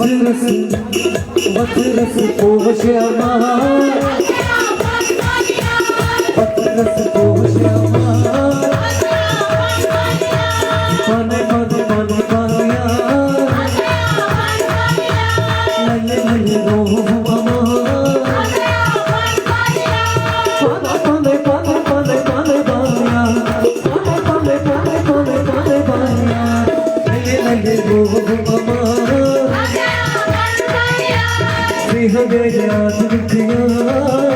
वचरस पोश्यामा वचरस पोश्यामा पाने पाने पाने पानिया लले लले रोह मामा पाने पाने पाने पाने पानिया पाने पाने पाने पाने पाने पानिया लले लले रोह मामा हो गया आज